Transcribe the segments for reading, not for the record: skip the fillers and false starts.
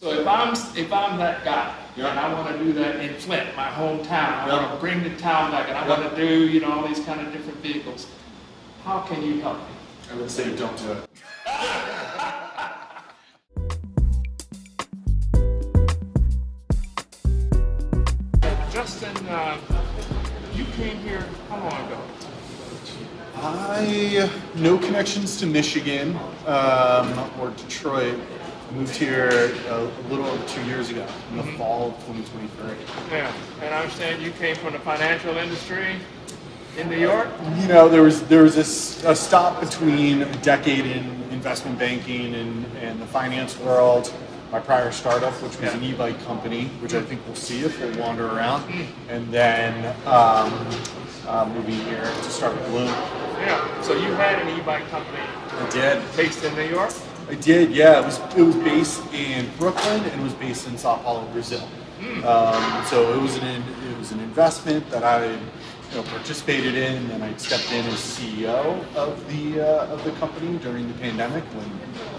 So if I'm that guy, and I want to do that in Flint, my hometown, I want to bring the town back, and I want to do all these kind of different vehicles, how can you help me? I would say don't do it. Justin, you came here how long ago? No connections to Michigan or Detroit. Moved here a little over 2 years ago, in the fall of 2023. Yeah, and I understand you came from the financial industry in New York? You know, there was a stop between a decade in investment banking and the finance world. My prior startup, which was an e-bike company, which I think we'll see if we'll wander around, and then moving here to start Bloom. Yeah, so you had an e-bike company. I did. Based in New York? I did, yeah. It was based in Brooklyn and it was based in Sao Paulo, Brazil. So it was an investment that I participated in, and I stepped in as CEO of the company during the pandemic when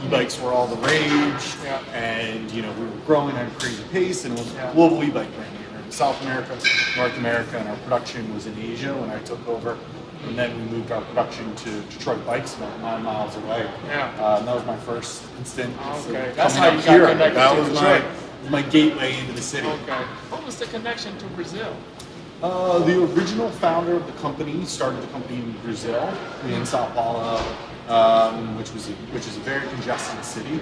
e-bikes were all the rage, and we were growing at a crazy pace, and it was a global e-bike brand. We were in South America, North America, and our production was in Asia when I took over. And then we moved our production to Detroit Bikes, about 9 miles away. And that was my first instant. Okay, that's how you got connected That to was Detroit. my gateway into the city. Okay. What was the connection to Brazil? The original founder of the company started the company in Brazil, in Sao Paulo, which is a very congested city.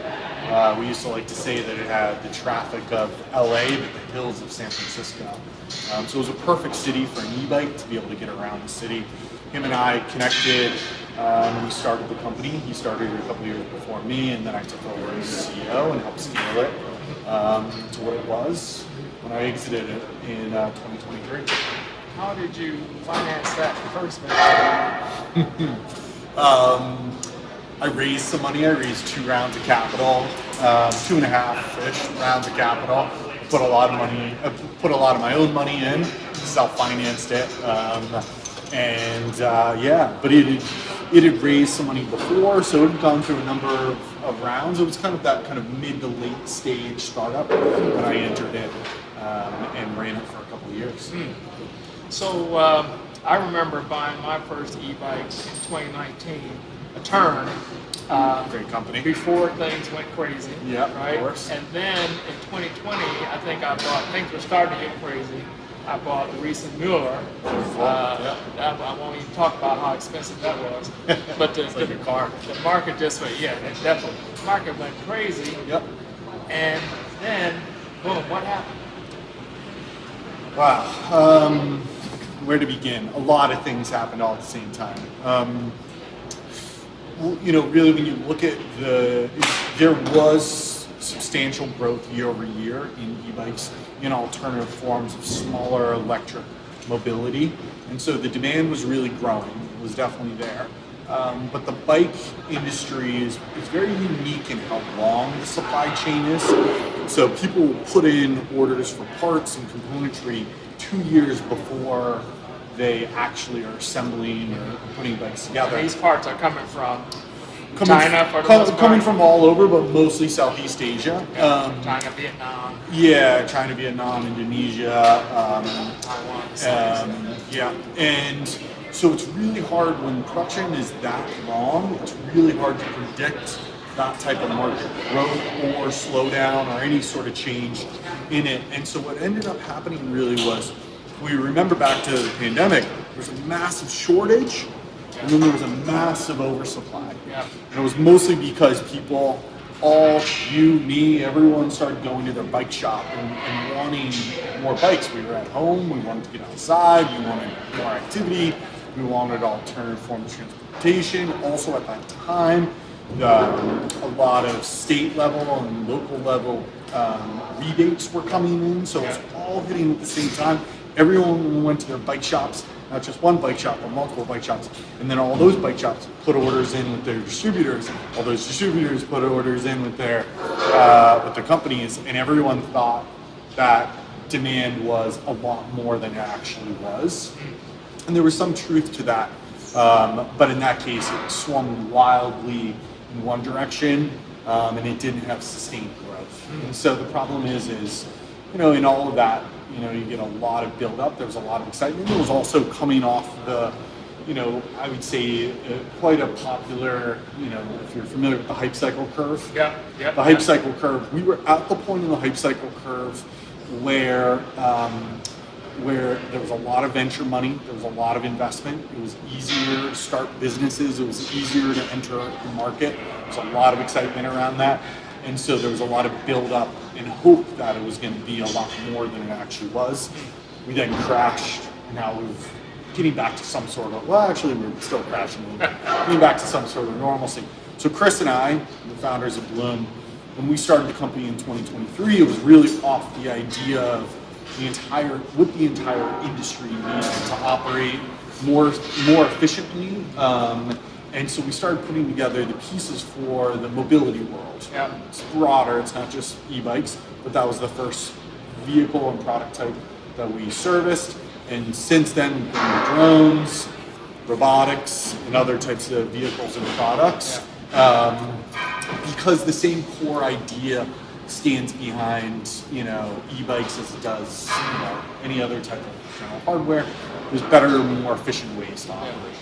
We used to like to say that it had the traffic of LA, but the hills of San Francisco. So it was a perfect city for an e-bike to be able to get around the city. Him and I connected when we started the company. He started it a couple years before me, and then I took over as CEO and helped scale it to what it was when I exited it in 2023. How did you finance that first venture? I raised some money. I raised 2 rounds of capital, 2.5-ish rounds of capital. Put a lot of money. Put a lot of my own money in. Self-financed it. But it had raised some money before, so it had gone through a number of rounds. It was kind of that kind of mid to late stage startup when I entered it and ran it for a couple of years. So I remember buying my first e-bike in 2019, a Turn. Great company. Before things went crazy. Yeah, right? Of course. And then in 2020, I think things were starting to get crazy. I bought the recent Mueller. I won't even talk about how expensive that was. But it's like a car. The market just went, definitely. The market went crazy. Yep. And then, boom, what happened? Wow. Where to begin? A lot of things happened all at the same time. Really, when you look at there was substantial growth year over year in e-bikes in alternative forms of smaller electric mobility, and so the demand was really growing. It was definitely there. But the bike industry is very unique in how long the supply chain is. So people will put in orders for parts and componentry 2 years before they actually are assembling or putting bikes together. And these parts are coming from China for the most part? Coming from all over, but mostly Southeast Asia. China, Vietnam. Yeah, China, Vietnam, Indonesia. Taiwan. And so it's really hard when production is that long. It's really hard to predict that type of market growth or slowdown or any sort of change in it. And so what ended up happening really was, we remember back to the pandemic, there was a massive shortage, and then there was a massive oversupply. And it was mostly because people, me, everyone started going to their bike shop and wanting more bikes. We were at home, we wanted to get outside, we wanted more activity, we wanted alternative forms of transportation. Also at that time, a lot of state level and local level rebates were coming in, so it was all hitting at the same time. Everyone went to their bike shops, not just one bike shop, but multiple bike shops. And then all those bike shops put orders in with their distributors. All those distributors put orders in with their companies. And everyone thought that demand was a lot more than it actually was. And there was some truth to that. But in that case, it swung wildly in one direction, and it didn't have sustained growth. And so the problem is, in all of that, you get a lot of build up. There was a lot of excitement. It was also coming off the, I would say quite a popular, if you're familiar with the hype cycle curve. Yeah. The hype cycle curve. We were at the point in the hype cycle curve where there was a lot of venture money, there was a lot of investment. It was easier to start businesses. It was easier to enter the market. There was a lot of excitement around that. And so there was a lot of build up and hope that it was going to be a lot more than it actually was. We then crashed. Now we're getting back to some sort of, actually we're still crashing, getting back to some sort of normalcy. So Chris and I, the founders of Bloom, when we started the company in 2023, it was really off the idea of the entire industry needed to operate more efficiently. And so we started putting together the pieces for the mobility world. Yeah. It's broader, it's not just e-bikes, but that was the first vehicle and product type that we serviced. And since then, we've been into drones, robotics, and other types of vehicles and products. Because the same core idea stands behind, e-bikes as it does, any other type of general hardware. There's better, more efficient ways to operate.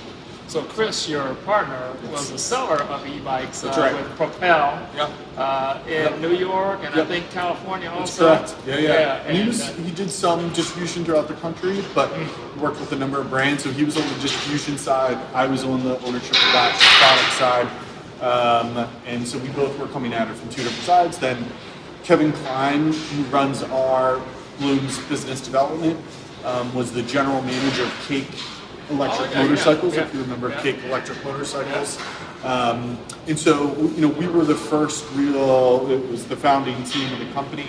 So Chris, your partner, was a seller of e-bikes right. with Propel in New York and I think California also. That's correct. Yeah. And he did some distribution throughout the country, but he worked with a number of brands. So he was on the distribution side. I was on the ownership of that product side. And so we both were coming at it from two different sides. Then Kevin Klein, who runs our Bloom's business development, was the general manager of Cake Electric Motorcycles, if you remember Cake Electric Motorcycles. And so, we were the first it was the founding team of the company,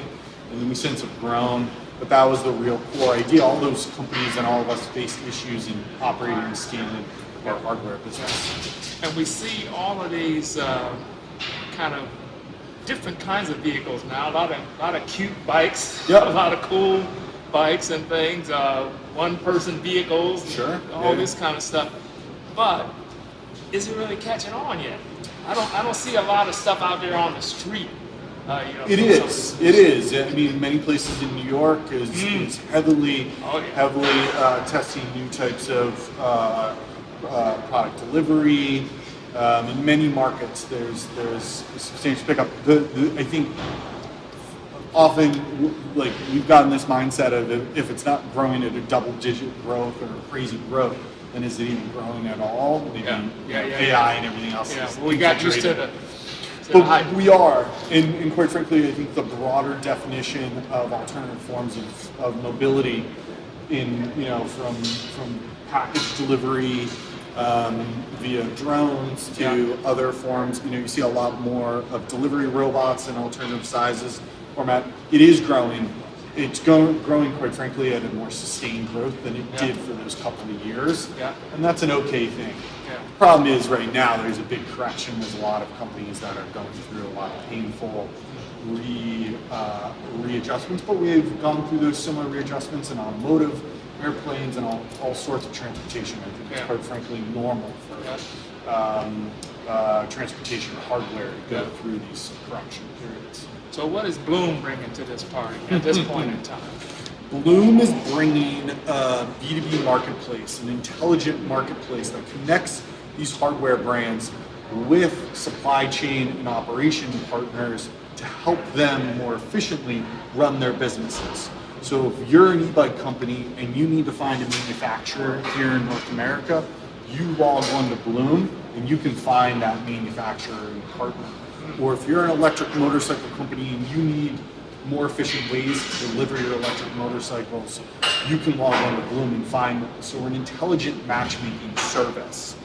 and then we since have grown, but that was the real core idea. All those companies and all of us faced issues in operating and scaling our hardware business. And we see all of these kind of different kinds of vehicles now, a lot of cute bikes, a lot of cool bikes and things, one-person vehicles, all this kind of stuff. But is it really catching on yet? I don't see a lot of stuff out there on the street. It is. I mean, many places in New York is heavily testing new types of product delivery. In many markets, there's a substantial pickup. I think often, we've gotten this mindset of if it's not growing at a double-digit growth or a crazy growth, then is it even growing at all? Maybe AI and everything else. Yeah, well, we got used to the. But we are, and quite frankly, I think the broader definition of alternative forms of mobility, from package delivery via drones to other forms. You see a lot more of delivery robots in alternative sizes. Format. It is growing. It's growing, quite frankly, at a more sustained growth than it did for those couple of years. And that's an okay thing. The problem is right now there's a big correction. There's a lot of companies that are going through a lot of painful readjustments, but we've gone through those similar readjustments in automotive, airplanes, and all sorts of transportation. I think it's quite frankly normal for transportation hardware to go through these correction periods. So what is Bloom bringing to this party at this point in time? Bloom is bringing a B2B marketplace, an intelligent marketplace that connects these hardware brands with supply chain and operation partners to help them more efficiently run their businesses. So if you're an e-bike company and you need to find a manufacturer here in North America, you log on to Bloom and you can find that manufacturer and partner. Or if you're an electric motorcycle company and you need more efficient ways to deliver your electric motorcycles, you can log on to Bloom and find them. So we're an intelligent matchmaking service.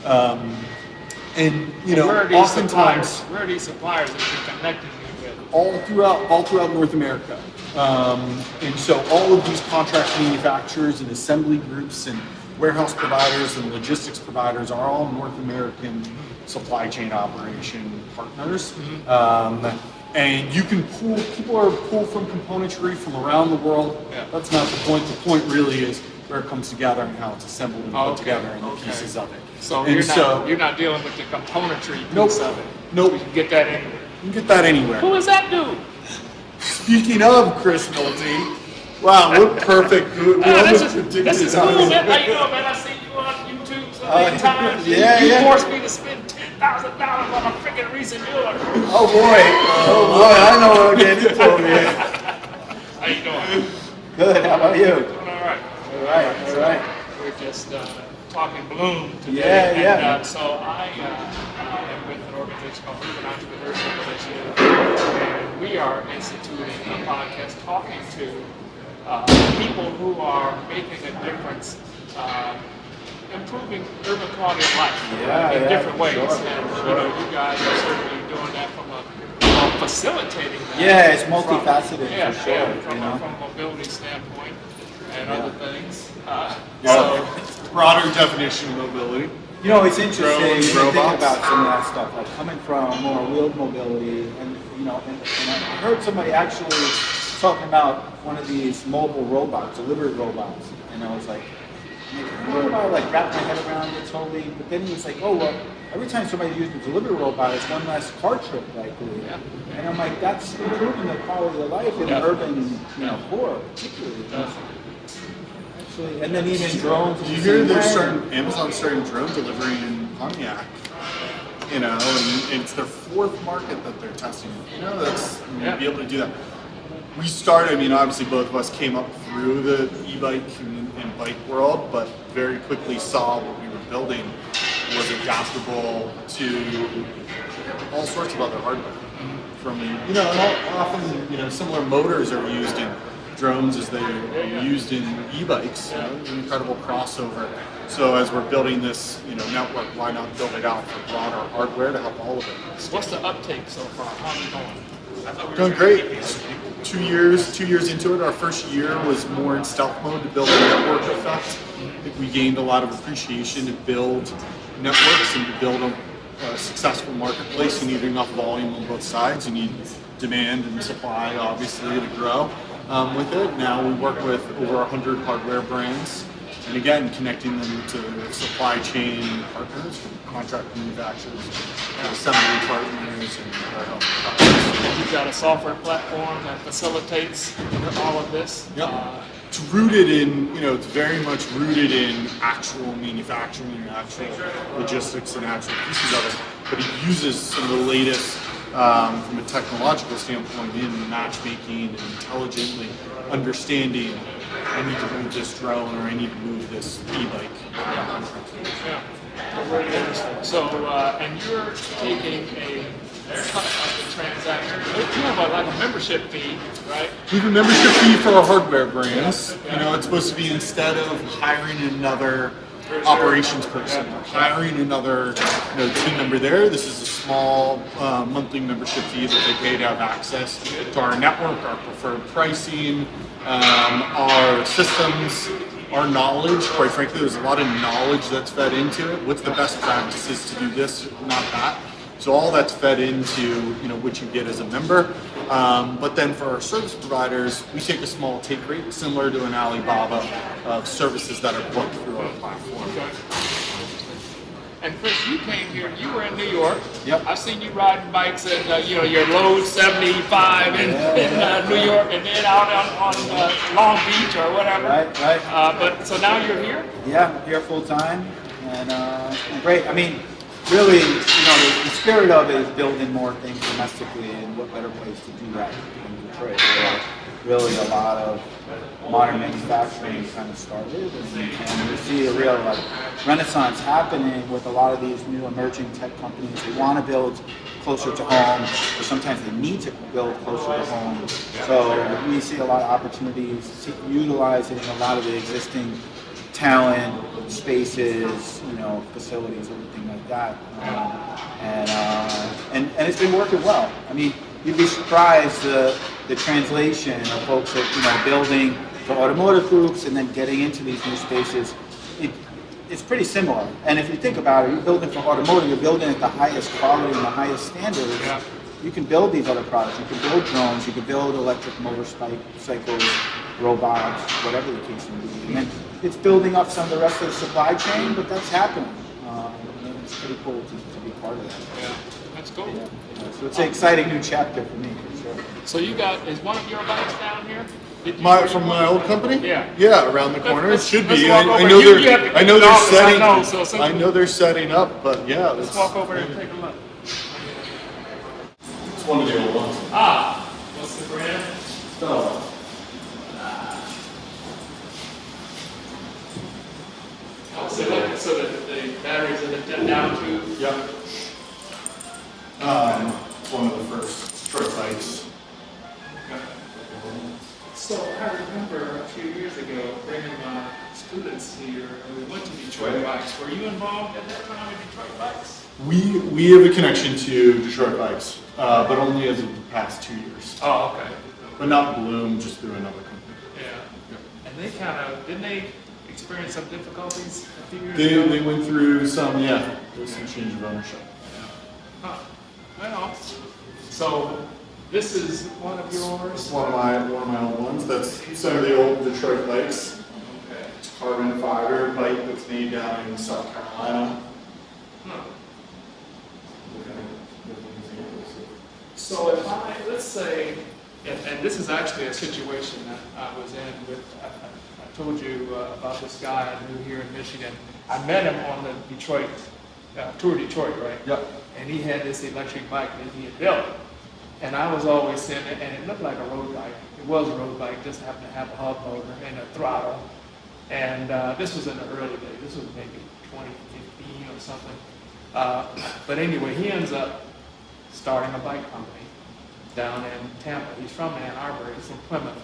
And oftentimes where are these suppliers that you're connecting me with? All throughout North America. And so all of these contract manufacturers and assembly groups and warehouse providers and logistics providers are all North American supply chain operation partners. And you can people are pulled from componentry from around the world. That's not the point. The point really is where it comes together and how it's assembled and put together and the pieces of it. So you're not dealing with the componentry piece of it. Nope. You can get that anywhere. You can get that anywhere. Who does that do? Speaking of Chris Nolte, wow, what perfect. We almost predicted this is cool, man. How you know, man? I see you on YouTube so many times. You forced me to spend $10,000 on a freaking recent Mueller. Oh boy, I know what I'm getting into over here. How you doing? Good, how about you? Doing all right. All right. We're just talking Bloom today. Yeah. And so I am with an organization called Urban Entrepreneurship Initiative, and we are instituting a podcast talking to people who are making a difference, improving urban quality of life in different ways. Sure. And you guys are certainly doing that from a facilitating that. Yeah, it's multifaceted for sure. Yeah, from a mobility standpoint and other things. So, broader definition of mobility. You know, it's interesting Drones, to think robots. about some of that stuff, like coming from more wheeled mobility, and and I heard somebody actually talking about one of these mobile robots, delivery robots, and I was like, I don't know if I like wrap my head around it totally, but then he was like, oh well, every time somebody uses a delivery robot, it's one less car trip likely, and I'm like, that's improving the quality of life in urban, core, particularly. Actually, and then even drones. You hear Amazon's starting drone delivery in Pontiac, and it's their fourth market that they're testing. That's be able to do that. We started, obviously both of us came up through the e-bike and bike world, but very quickly saw what we were building was adaptable to all sorts of other hardware. From, and often, similar motors are used in drones as they're used in e-bikes. An incredible crossover. So as we're building this, network, why not build it out for broader hardware to help all of it? What's the uptake so far? How's it going? Going great. 2 years into it. Our first year was more in stealth mode to build a network effect. I think we gained a lot of appreciation to build networks and to build a successful marketplace. You need enough volume on both sides. You need demand and supply, obviously, to grow. With it, now we work with over 100 hardware brands, and again, connecting them to supply chain partners, from contract manufacturers, assembly partners, and warehouse partners. You've got a software platform that facilitates all of this. It's rooted in, it's very much rooted in actual manufacturing, actual logistics, and actual pieces of it. But it uses some of the latest, from a technological standpoint, in matchmaking and intelligently understanding, I need to move this drone or I need to move this e-bike. Yeah, very interesting. So, and you're taking a cut of the transaction. You have like a membership fee, right? We have a membership fee for our hardware brands. It's supposed to be, instead of hiring another operations person, hiring another team member there, this is a small monthly membership fee that they pay to have access to our network, our preferred pricing, our systems, our knowledge. Quite frankly, there's a lot of knowledge that's fed into it. What's the best practices to do this, not that? So all that's fed into what you get as a member. But then for our service providers, we take a small take rate, similar to an Alibaba, of services that are booked through our platform. Okay. And Chris, you came here. You were in New York. Yep. I've seen you riding bikes at your load 75 in New York, and then out on Long Beach or whatever. Right. But so now you're here. Yeah, I'm here full time, and great. Really, the spirit of it is building more things domestically, and what better place to do that than Detroit, where really a lot of modern manufacturing kind of started, and we see a real renaissance happening with a lot of these new emerging tech companies. They want to build closer to home, or sometimes they need to build closer to home. So we see a lot of opportunities utilizing a lot of the existing talent, spaces, facilities, everything like that, and it's been working well. You'd be surprised the translation of folks that building for automotive groups and then getting into these new spaces. It's pretty similar. And if you think about it, you're building for automotive, you're building at the highest quality and the highest standards. Yeah. You can build these other products. You can build drones. You can build electric motorcycles, robots, whatever the case may be. And then it's building up some of the rest of the supply chain, but that's happening. And it's pretty cool to be part of that. Yeah, that's cool. So it's an exciting new chapter for me, for sure. So you got, is one of your bikes down here? Did you- From my old company? Yeah. Yeah, around the corner. It Let's- should let's be. walk I over. know You have to they're. get I know the they're dogs, I setting. know, so since I we- know they're setting up, but yeah. Let's walk over there and take a look. It's one of the old ones. Ah, what's the brand? Oh. Oh, so that the batteries are down to. Yep. It's one of the first Detroit bikes. So I remember a few years ago bringing my students here, and we went to Detroit Bikes. Were you involved at that time with Detroit Bikes? We have a connection to Detroit bikes, but only as of the past 2 years. Oh, okay. But not Bloom, just through another company. Yeah. And they kind of, didn't they experience some difficulties a few years They, ago? they went through some, there was some change of ownership. Huh. Well, so this is one of It's yours? one of my old ones. That's some of the old Detroit bikes. Okay. It's carbon fiber bike that's made down in South Carolina. Huh. So if let's say, and this is actually a situation that I was in with, I told you about this guy I knew here in Michigan. I met him on the Detroit, Tour Detroit, right? Yep. And he had this electric bike that he had built. And I was always saying, and it looked like a road bike. It was a road bike, just happened to have a hub motor and a throttle. And this was in the early days. This was maybe 2015 or something. But anyway, he ends up starting a bike company down in Tampa. He's from Ann Arbor. He's from Plymouth.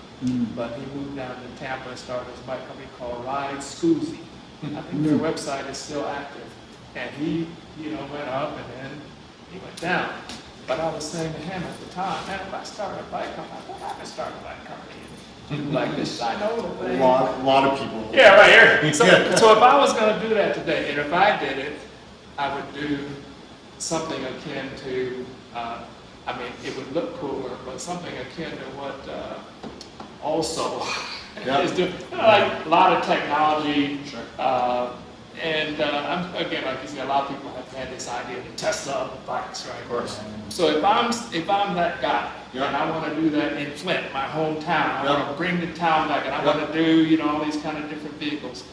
But he moved down to Tampa and started his bike company called Ride Scoozy. I think their website is still active. And he, went up and then he went down. But I was saying to him at the time, man, if I started a bike company, I thought I could start a bike company. Like this, I know the A thing. lot of people. Yeah, right here. So, Yeah. so if I was going to do that today, and if I did it, I would do something akin to, it would look cooler, but something akin to what also Yeah. is doing. Like a lot of technology. Sure. Again, like you said, a lot of people have had this idea to Tesla of bikes, right? Of course. So if I'm that guy, Yeah. and I want to do that in Flint, my hometown, I Yeah. want to bring the town back, and I want to do all these kind of different vehicles.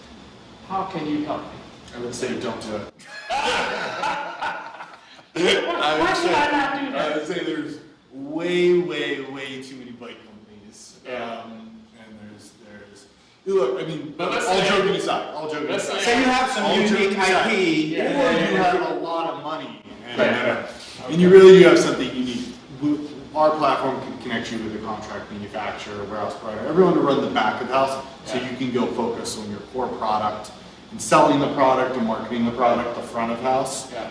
How can you help me? I would say don't do it. Why should I not do that? I would say there's way too many bike companies. Yeah. And there's look, I mean, But let's all say- joking aside, let's say- Say you have some All unique joking aside. IP. Yeah. or you have a lot of money, and, Right. and you really do have something unique. Our platform can connect you with a contract manufacturer, warehouse provider, everyone to run the back of the house, so Yeah. you can go focus on your core product and selling the product and marketing the product, the front of house. Yeah.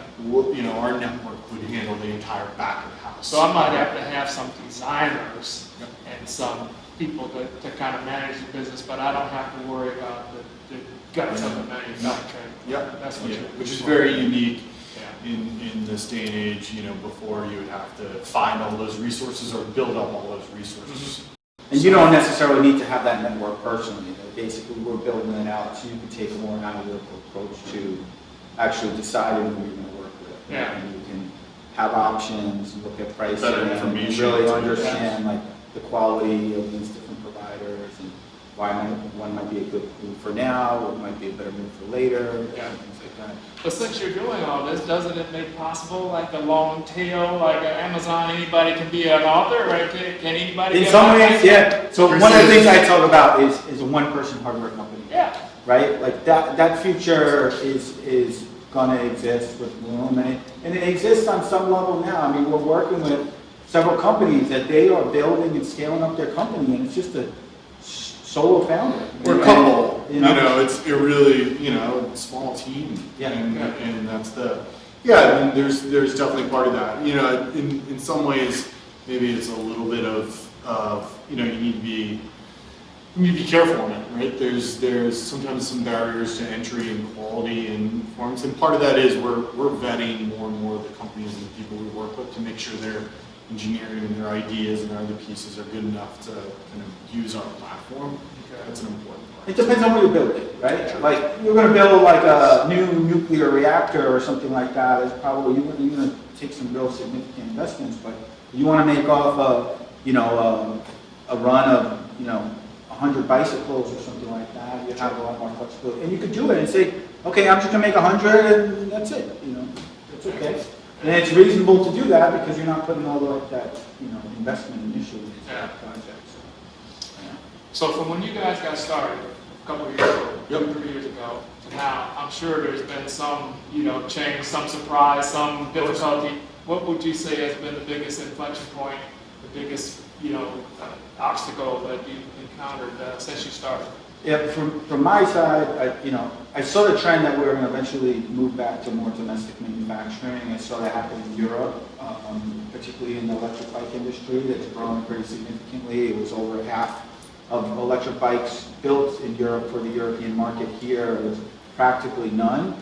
Our network would handle the entire back of the house. So I might have to have some designers and some people to kind of manage the business, but I don't have to worry about the guts of the manufacturing. Yep. That's what you're which is for. very unique Yeah. in this day and age. Before you would have to find all those resources or build up all those resources. And you don't necessarily need to have that network personally. Basically, we're building it out so you can take a more analytical approach to actually deciding who you're going to work with. Yeah. And you can have options, look at pricing, Better and information really to- understand like the quality of these different providers and why one might be a good move for now, what might be a better move for later, Yeah. and things like that. But since you're doing all this, doesn't it make possible like the long tail, like Amazon, anybody can be an author, right? Can anybody In be an some author? ways, yeah. So one of the things I talk about is a one-person hardware company. Yeah. Right? Like that future is gonna exist with Bloom, and it exists on some level now. I mean, we're working with several companies that they are building and scaling up their company, and it's just a solo founder. Or a couple, You know? it's a really, small team. Yeah. And that's I mean, there's definitely part of that. In some ways, maybe it's a little bit of you need to be careful on it, right? There's sometimes some barriers to entry and quality and performance, and part of that is we're vetting more and more of the companies and the people we work with to make sure their engineering and their ideas and their other pieces are good enough to kind of use our platform. That's an important part. It depends on what you're building, right? Like you're gonna build like a new nuclear reactor or something like that. It's probably you're gonna take some real significant investments, but you want to make off a run of 100 bicycles or something like that, you have a lot more flexibility. And you could do it and say, okay, I'm just gonna make 100 and that's it, that's okay. And it's reasonable to do that because you're not putting all that investment initially into that project. So from when you guys got started a couple of years ago, 3 years ago, to now, I'm sure there's been some, change, some surprise, some difficulty. What would you say has been the biggest inflection point, the biggest, obstacle that you've encountered since you started? Yeah, from my side, I saw the trend that we were going to eventually move back to more domestic manufacturing. I saw that happen in Europe, particularly in the electric bike industry that's grown pretty significantly. It was over half of electric bikes built in Europe for the European market. Here, it was practically none.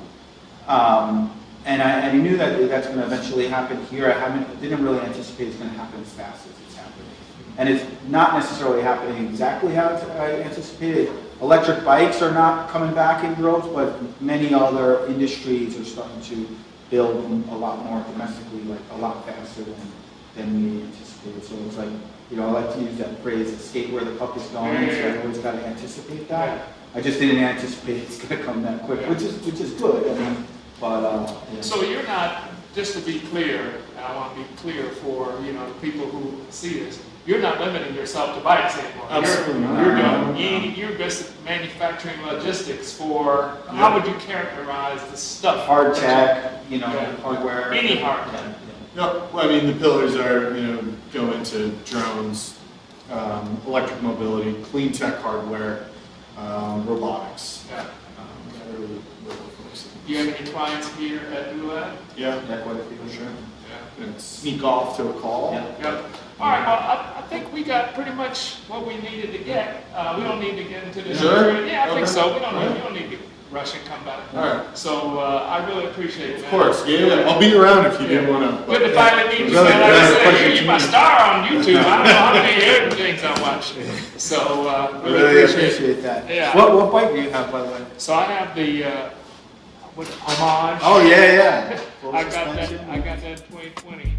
And I knew that that's going to eventually happen here. I didn't really anticipate it's going to happen as fast as it's happening. And it's not necessarily happening exactly how I anticipated. Electric bikes are not coming back in droves, but many other industries are starting to build a lot more domestically, like a lot faster than we anticipated. So it's like, I like to use that phrase, skate where the puck is going, so I always got to anticipate that. I just didn't anticipate it's going to come that quick, which is good. Yeah. So you're not, just to be clear, and I want to be clear for the people who see this, you're not limiting yourself to bikes anymore. Absolutely not. You're just manufacturing logistics for, how would you characterize the stuff? Hard tech, hardware. Any hardware. Yeah, well, the pillars are, go into drones, electric mobility, clean tech hardware, robotics. Yeah. Really Do you have any clients here at ULAB? Yeah, Quite a few, sure. Yeah. and sneak off to a call. Yep. All right, well, I think we got pretty much what we needed to get. We don't need to get into this. Sure? Yeah, I think Okay. so. We don't need to rush and come back. All right. So I really appreciate it. Of course, yeah. I'll be around if you didn't want to. Good to finally meet you. Really Man. Like I said, pleasure you're my star on YouTube. I don't know how many other things I watch. So Really appreciate that. Yeah. What bike do you have, by the way? So I have the homage. Oh yeah. Full I got suspension. that 2020.